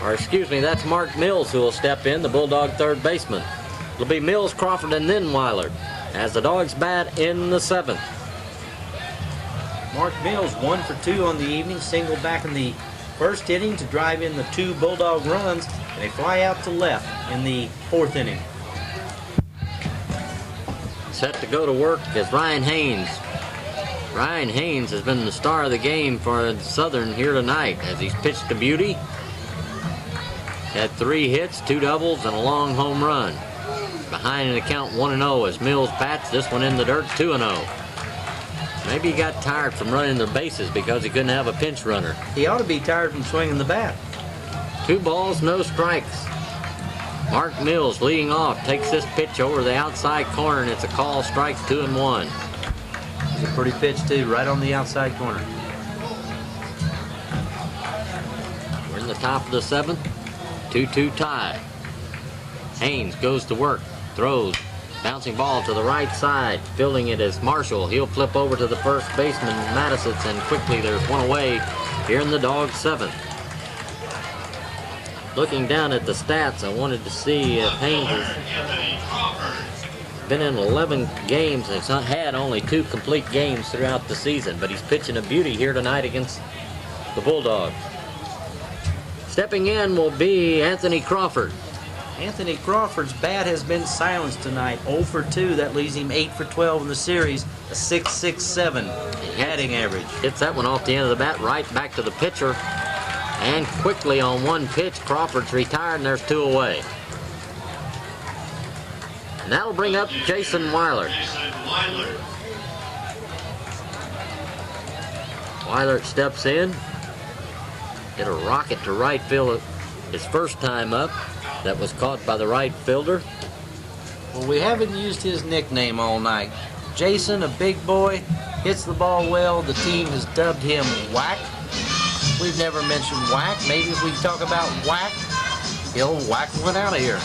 Or excuse me, that's Mark Mills who will step in, the Bulldog third baseman. It'll be Mills, Crawford, and then Weiler as the Dogs bat in the 7th. Mark Mills 1 for 2 on the evening, singled back in the first inning to drive in the 2 Bulldog runs, and a fly out to left in the 4th inning. Set to go to work is Ryan Haynes. Ryan Haynes has been the star of the game for Southern here tonight as he's pitched to beauty. Had 3 hits, 2 doubles, and a long home run. Behind in the count 1-0 as Mills bats this one in the dirt 2-0. Maybe he got tired from running the bases because he couldn't have a pinch runner. He ought to be tired from swinging the bat. 2 balls, no strikes. Mark Mills leading off, takes this pitch over the outside corner, and it's a call, strike 2-1. It's a pretty pitch too, right on the outside corner. We're in the top of the 7th, 2-2 tie. Haynes goes to work, throws, bouncing ball to the right side, fielding it as Marshall. He'll flip over to the first baseman, Mattisons, and quickly there's one away here in the Dogs' 7th. Looking down at the stats, I wanted to see if Haynes has been in 11 games and has had only 2 complete games throughout the season, but he's pitching a beauty here tonight against the Bulldogs. Stepping in will be Anthony Crawford. Anthony Crawford's bat has been silenced tonight, 0 for 2. That leaves him 8 for 12 in the series, a 6.67 batting average. Hits that one off the end of the bat right back to the pitcher. And quickly on one pitch, Crawford's retired, and there's 2 away. And that'll bring up Jason Weiler. Weiler steps in. Hit a rocket to right field his first time up. That was caught by the right fielder. Well, we haven't used his nickname all night. Jason, a big boy, hits the ball well. The team has dubbed him Whack. We've never mentioned Whack. Maybe if we talk about Whack, he'll whack one out of here.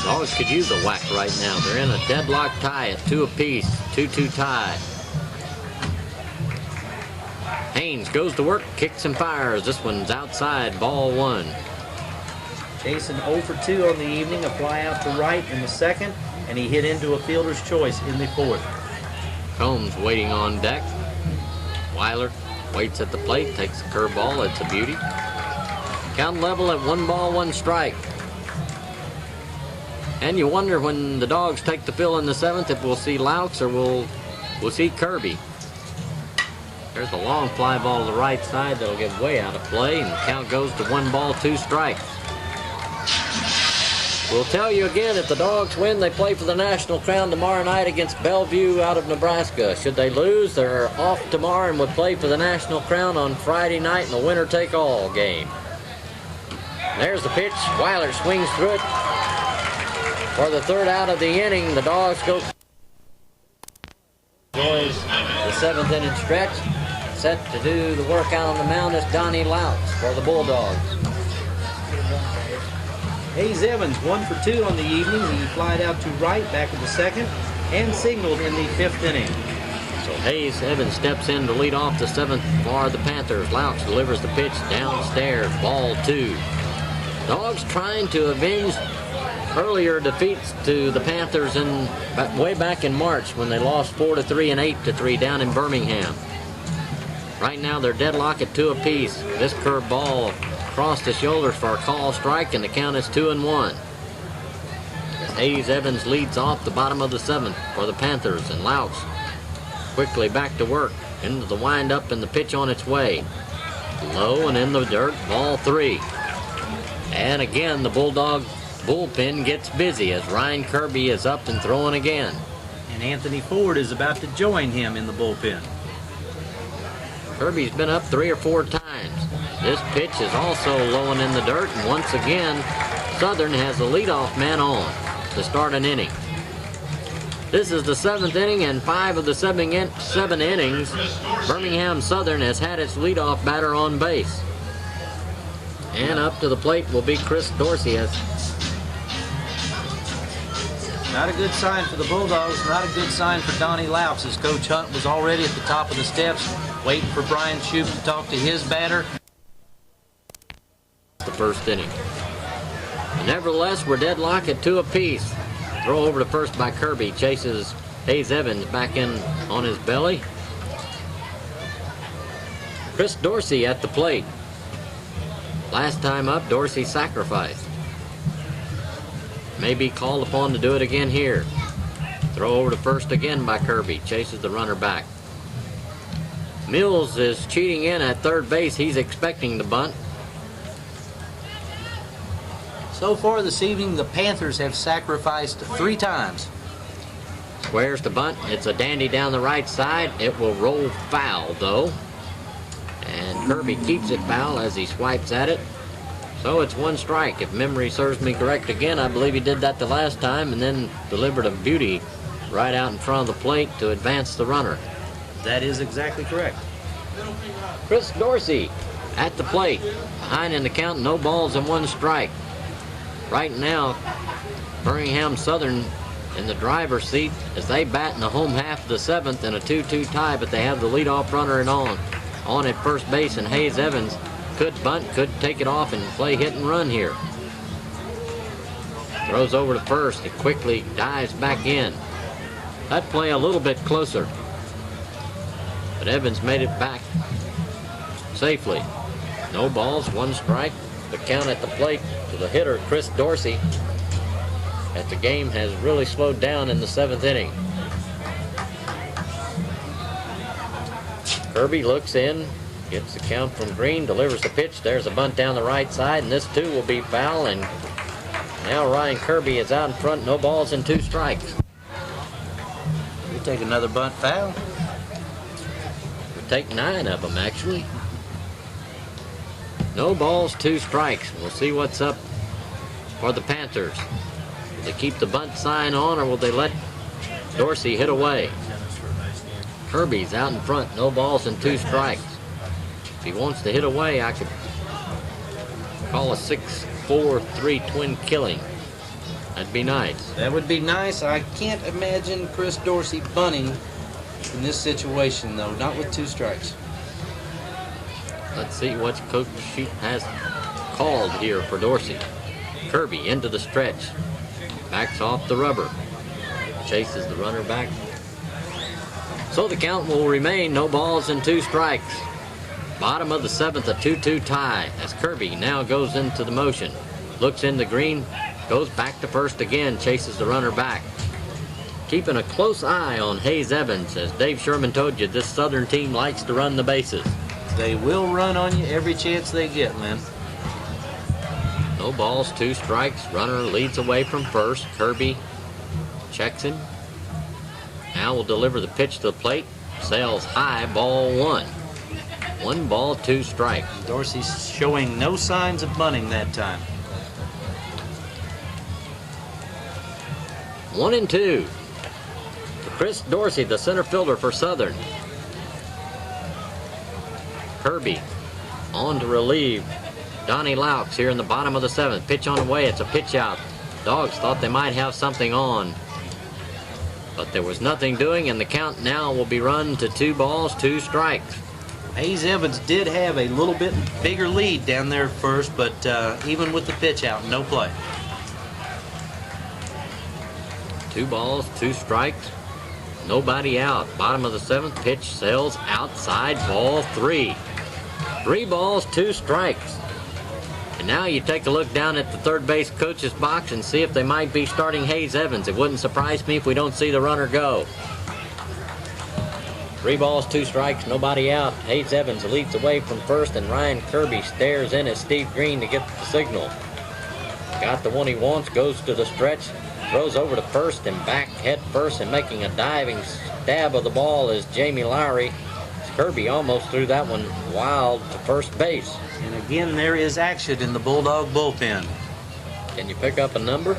Dogs could use a whack right now. They're in a deadlock tie at 2 apiece. 2-2 tie. Haynes goes to work, kicks and fires. This one's outside, ball 1. Jason 0 for 2 on the evening, a fly out to right in the 2nd, and he hit into a fielder's choice in the 4th. Combs waiting on deck. Weiler waits at the plate, takes the curveball. It's a beauty. Count level at 1 ball, 1 strike. And you wonder when the Dogs take the field in the 7th if we'll see Laux or we'll see Kirby. There's a long fly ball to the right side that'll get way out of play, and the count goes to 1 ball, 2 strikes. We'll tell you again, if the Dogs win, they play for the national crown tomorrow night against Bellevue out of Nebraska. Should they lose, they're off tomorrow and would play for the national crown on Friday night in the winner-take-all game. There's the pitch. Weiler swings through it for the 3rd out of the inning. The Dogs go. Enjoys the 7th inning stretch. Set to do the work out on the mound is Donnie Laux for the Bulldogs. Hayes Evans 1 for 2 on the evening. He flied out to right back in the 2nd and signaled in the 5th inning. So Hayes Evans steps in to lead off the 7th for the Panthers. Laux delivers the pitch downstairs, ball 2. Dogs trying to avenge earlier defeats to the Panthers way back in March when they lost 4-3 and 8-3 down in Birmingham. Right now they're deadlock at 2 apiece. This curved ball across the shoulders for a call strike, and the count is 2-1. Hayes Evans leads off the bottom of the 7th for the Panthers, and Laux quickly back to work into the windup and the pitch on its way. Low and in the dirt, ball 3. And again, the Bulldog bullpen gets busy as Ryan Kirby is up and throwing again. And Anthony Ford is about to join him in the bullpen. Kirby's been up 3 or 4 times. This pitch is also low and in the dirt, and once again, Southern has the leadoff man on to start an inning. This is the 7th inning, and 5 of the 7 innings, Birmingham-Southern has had its leadoff batter on base. And up to the plate will be Chris Dorsey. Not a good sign for the Bulldogs, not a good sign for Donnie Laux, as Coach Hunt was already at the top of the steps, waiting for Brian Shoup to talk to his batter. the first inning. But nevertheless, we're deadlocked at 2 apiece. Throw over to first by Kirby. Chases Hayes Evans back in on his belly. Chris Dorsey at the plate. Last time up, Dorsey sacrificed. May be called upon to do it again here. Throw over to first again by Kirby. Chases the runner back. Mills is cheating in at third base. He's expecting the bunt. So far this evening, the Panthers have sacrificed 3 times. Squares to bunt. It's a dandy down the right side. It will roll foul, though. And Kirby keeps it foul as he swipes at it. So it's 1 strike. If memory serves me correct again, I believe he did that the last time and then delivered a beauty right out in front of the plate to advance the runner. That is exactly correct. Chris Dorsey at the plate. Behind in the count, no balls and 1 strike. Right now, Birmingham-Southern in the driver's seat as they bat in the home half of the 7th in a 2-2 tie, but they have the leadoff runner and on at first base, and Hayes Evans could bunt, could take it off and play hit and run here. Throws over to first. It quickly dives back in. That play a little bit closer, but Evans made it back safely. No balls, 1 strike. The count at the plate to the hitter, Chris Dorsey, as the game has really slowed down in the 7th inning. Kirby looks in, gets the count from Green, delivers the pitch. There's a bunt down the right side, and this too will be foul. And now Ryan Kirby is out in front, no balls and 2 strikes. We take another bunt foul. We take 9 of them, actually. No balls, 2 strikes. We'll see what's up for the Panthers. Will they keep the bunt sign on, or will they let Dorsey hit away? Kirby's out in front, no balls and 2 strikes. If he wants to hit away, I could call a 6-4-3 twin killing. That'd be nice. That would be nice. I can't imagine Chris Dorsey bunting in this situation, though, not with 2 strikes. Let's see what Coach Sheep has called here for Dorsey. Kirby into the stretch. Backs off the rubber. Chases the runner back. So the count will remain no balls and 2 strikes. Bottom of the 7th, a 2-2 tie as Kirby now goes into the motion. Looks in the green, goes back to first again, chases the runner back. Keeping a close eye on Hayes Evans. As Dave Sherman told you, this Southern team likes to run the bases. They will run on you every chance they get, Lynn. No balls, 2 strikes. Runner leads away from first. Kirby checks him. Now will deliver the pitch to the plate. Sails high, ball 1. 1 ball, 2 strikes. Dorsey's showing no signs of bunting that time. 1-2. To Chris Dorsey, the center fielder for Southern. Kirby on to relieve Donnie Laux here in the bottom of the 7th. Pitch on the way. It's a pitch out. Dogs thought they might have something on, but there was nothing doing, and the count now will be run to 2 balls, 2 strikes. Hayes Evans did have a little bit bigger lead down there at first, but even with the pitch out, no play. 2 balls, 2 strikes. Nobody out. Bottom of the 7th, pitch sails outside, ball 3. 3 balls, 2 strikes. And now you take a look down at the third base coach's box and see if they might be starting Hayes Evans. It wouldn't surprise me if we don't see the runner go. 3 balls, 2 strikes, nobody out. Hayes Evans leads away from first, and Ryan Kirby stares in at Steve Green to get the signal. Got the one he wants, goes to the stretch, throws over to first and back head first, and making a diving stab of the ball is Jamie Lowry. Kirby almost threw that one wild to first base. And again, there is action in the Bulldog bullpen. Can you pick up a number?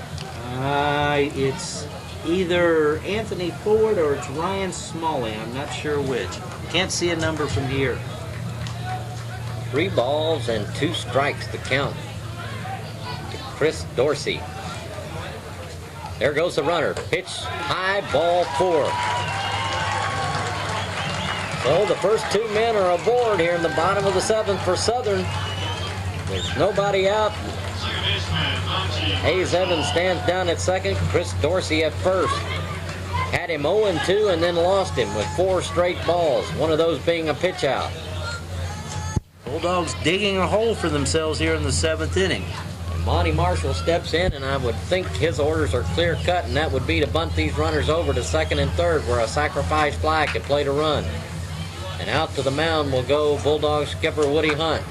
It's either Anthony Ford or it's Ryan Smalley. I'm not sure which. Can't see a number from here. 3 balls and 2 strikes to count to Chris Dorsey. There goes the runner. Pitch high, ball 4. So the first 2 men are aboard here in the bottom of the 7th for Southern. There's nobody out. Hayes Evans stands down at second. Chris Dorsey at first. Had him 0-2 and then lost him with 4 straight balls, one of those being a pitch out. Bulldogs digging a hole for themselves here in the 7th inning. And Monty Marshall steps in, and I would think his orders are clear cut, and that would be to bunt these runners over to second and third where a sacrifice fly could play to run. And out to the mound will go Bulldog skipper Woody Hunt.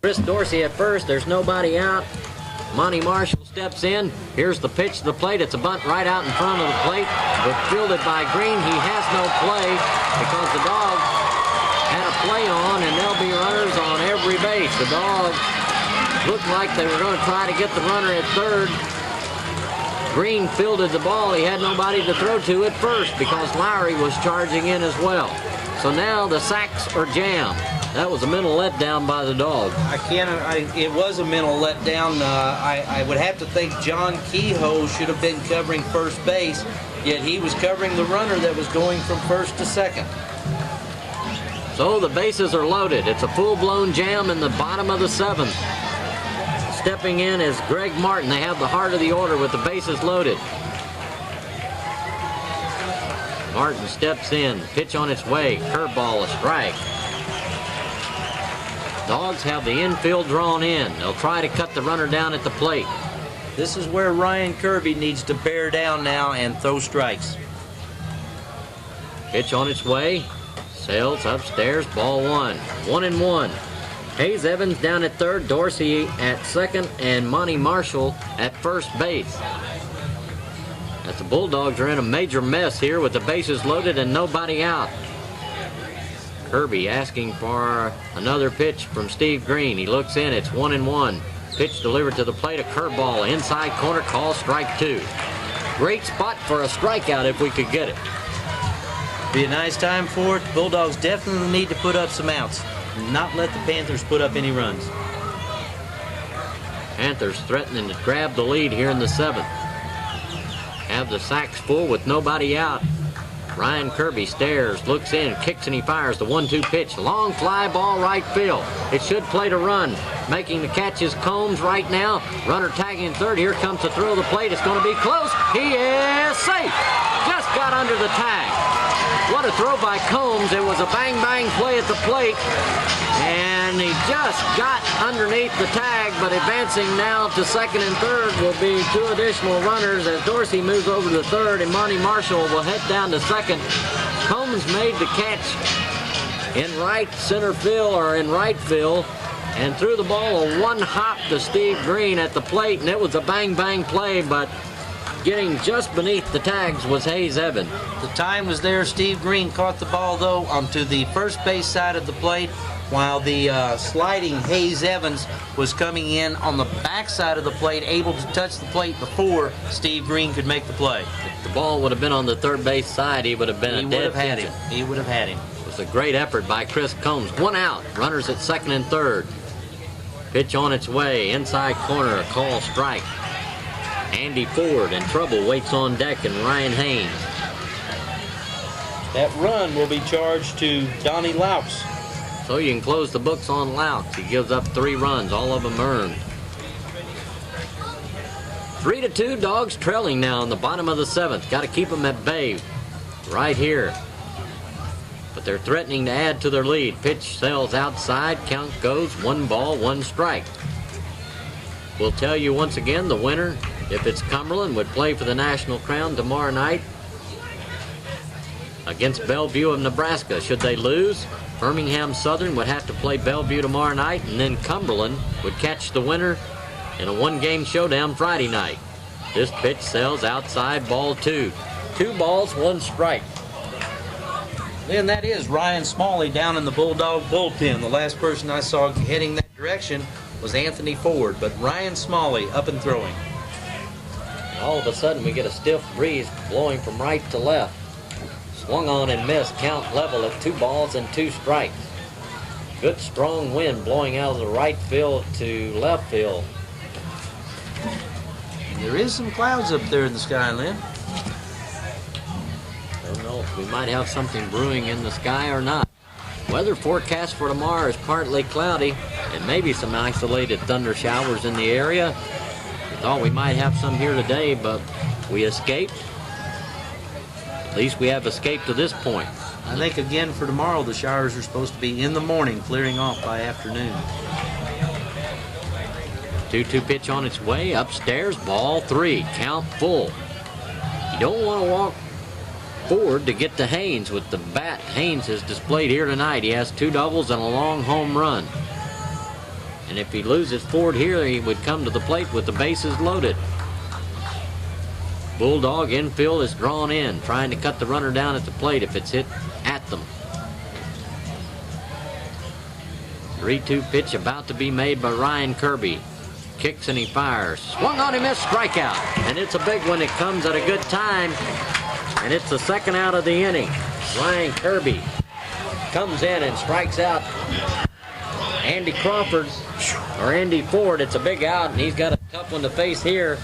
Chris Dorsey at first. There's nobody out. Monty Marshall steps in. Here's the pitch to the plate. It's a bunt right out in front of the plate, but fielded by Green. He has no play because the Dogs had a play on, and there'll be runners on every base. The Dogs looked like they were going to try to get the runner at third. Green fielded the ball. He had nobody to throw to at first because Lowry was charging in as well. So now the sacks are jammed. That was a mental letdown by the Dogs. It was a mental letdown. I would have to think John Kehoe should have been covering first base, yet he was covering the runner that was going from first to second. So the bases are loaded. It's a full-blown jam in the bottom of the 7th. Stepping in is Greg Martin. They have the heart of the order with the bases loaded. Martin steps in. Pitch on its way. Curveball, a strike. Dogs have the infield drawn in. They'll try to cut the runner down at the plate. This is where Ryan Kirby needs to bear down now and throw strikes. Pitch on its way. Sails upstairs. Ball 1. 1-1. Hayes Evans down at third. Dorsey at second. And Monty Marshall at first base. As the Bulldogs are in a major mess here with the bases loaded and nobody out. Kirby asking for another pitch from Steve Green. He looks in. It's 1-1. Pitch delivered to the plate. A curveball inside corner. Call strike 2. Great spot for a strikeout if we could get it. Be a nice time for it. Bulldogs definitely need to put up some outs. Not let the Panthers put up any runs. Panthers threatening to grab the lead here in the 7th. Have the sacks full with nobody out. Ryan Kirby stares, looks in, kicks, and he fires the 1-2 pitch. Long fly ball right field. It should play to run. Making the catch is Combs right now. Runner tagging third. Here comes the throw of the plate. It's going to be close. He is safe. Just got under the tag. What a throw by Combs. It was a bang-bang play at the plate. And he just got underneath the tag, but advancing now to second and third will be 2 additional runners as Dorsey moves over to third and Monty Marshall will head down to second. Combs made the catch in right center field or in right field and threw the ball a 1-hop to Steve Green at the plate, and it was a bang-bang play, but getting just beneath the tags was Hayes Evans. The time was there. Steve Green caught the ball, though, onto the first base side of the plate, while the sliding Hayes Evans was coming in on the back side of the plate, able to touch the plate before Steve Green could make the play. If the ball would have been on the third base side, he would have been a dead pitcher. He would have had him. It was a great effort by Chris Combs. 1 out. Runners at second and third. Pitch on its way. Inside corner. A call strike. Andy Ford in trouble. Waits on deck, and Ryan Haynes. That run will be charged to Donnie Laux. So you can close the books on Laux. He gives up 3 runs, all of them earned. 3-2, Dogs trailing now in the bottom of the 7th. Got to keep them at bay right here. But they're threatening to add to their lead. Pitch sails outside. Count goes 1 ball, 1 strike. We'll tell you once again the winner, if it's Cumberland, would play for the national crown tomorrow night against Bellevue of Nebraska. Should they lose, Birmingham-Southern would have to play Bellevue tomorrow night, and then Cumberland would catch the winner in a 1-game showdown Friday night. This pitch sails outside, ball 2. 2 balls, 1 strike. And that is Ryan Smalley down in the Bulldog bullpen. The last person I saw heading that direction was Anthony Ford, but Ryan Smalley up and throwing. All of a sudden we get a stiff breeze blowing from right to left. Swung on and missed. Count level at 2 balls and 2 strikes. Good strong wind blowing out of the right field to left field. There is some clouds up there in the sky, Lynn. I don't know if we might have something brewing in the sky or not. Weather forecast for tomorrow is partly cloudy and maybe some isolated thunder showers in the area. We thought we might have some here today, but we escaped. At least we have escaped to this point. I think again for tomorrow the showers are supposed to be in the morning, clearing off by afternoon. 2-2 pitch on its way, upstairs, ball 3, count full. You don't want to walk forward to get to Haynes with the bat Haynes has displayed here tonight. He has 2 doubles and a long home run. And if he loses forward here, he would come to the plate with the bases loaded. Bulldog infield is drawn in, trying to cut the runner down at the plate if it's hit at them. 3-2 pitch about to be made by Ryan Kirby. Kicks and he fires. Swung on, he missed, strikeout. And it's a big one. It comes at a good time. And it's the second out of the inning. Ryan Kirby comes in and strikes out Andy Crawford, or Andy Ford. It's a big out, and he's got a tough one to face here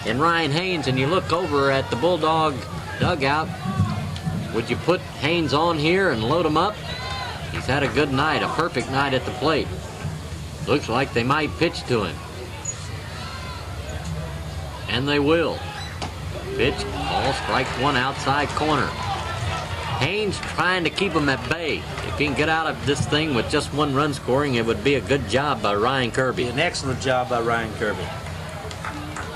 in Ryan Haynes. And you look over at the Bulldog dugout. Would you put Haynes on here and load him up? He's had a good night, a perfect night at the plate. Looks like they might pitch to him. And they will. Pitch, ball, strike 1, outside corner. Haynes trying to keep him at bay. If he can get out of this thing with just 1 run scoring, it would be a good job by Ryan Kirby. An excellent job by Ryan Kirby.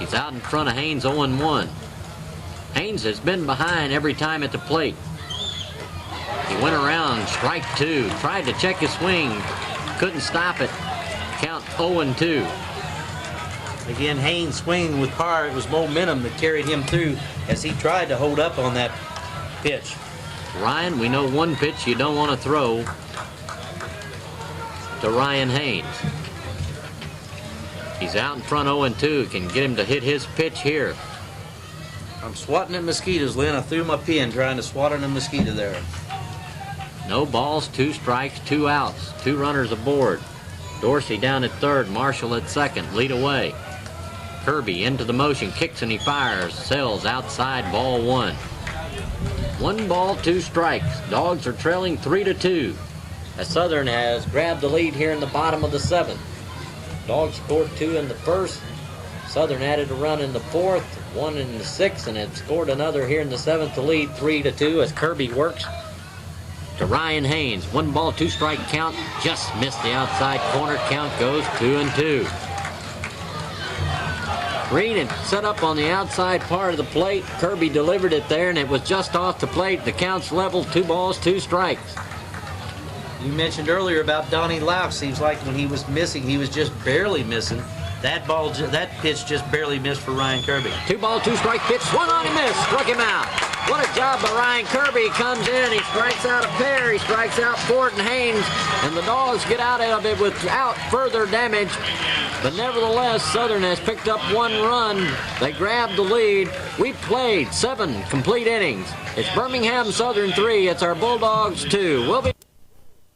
He's out in front of Haynes 0-1. Haynes has been behind every time at the plate. He went around, strike 2, tried to check his swing, couldn't stop it. Count 0-2. Again, Haynes swinging with power. It was momentum that carried him through as he tried to hold up on that pitch. Ryan, we know one pitch you don't want to throw to Ryan Haynes. He's out in front 0-2. Can get him to hit his pitch here. I'm swatting at mosquitoes, Lynn. I threw my pin trying to swat at a mosquito there. No balls, 2 strikes, 2 outs, 2 runners aboard. Dorsey down at third, Marshall at second, lead away. Kirby into the motion, kicks and he fires. Sells outside, ball 1. 1 ball, 2 strikes. Dogs are trailing 3-2. As Southern has grabbed the lead here in the bottom of the 7th. Dogs scored 2 in the first. Southern added a run in the 4th, 1 in the 6th, and have scored another here in the 7th to lead 3-2 as Kirby works to Ryan Haynes. 1 ball, 2 strike count. Just missed the outside corner. Count goes 2-2. Green had set up on the outside part of the plate. Kirby delivered it there, and it was just off the plate. The count's level, 2 balls, 2 strikes. You mentioned earlier about Donnie Lauf. Seems like when he was missing, he was just barely missing. That pitch just barely missed for Ryan Kirby. 2 ball, 2 strike pitch. Swung on, he missed. Struck him out. What a job by Ryan Kirby. He comes in, he strikes out a pair. He strikes out Ford and Haynes, and the Dogs get out of it without further damage. But nevertheless, Southern has picked up 1 run. They grabbed the lead. We played 7 complete innings. It's Birmingham-Southern 3. It's our Bulldogs 2. We'll be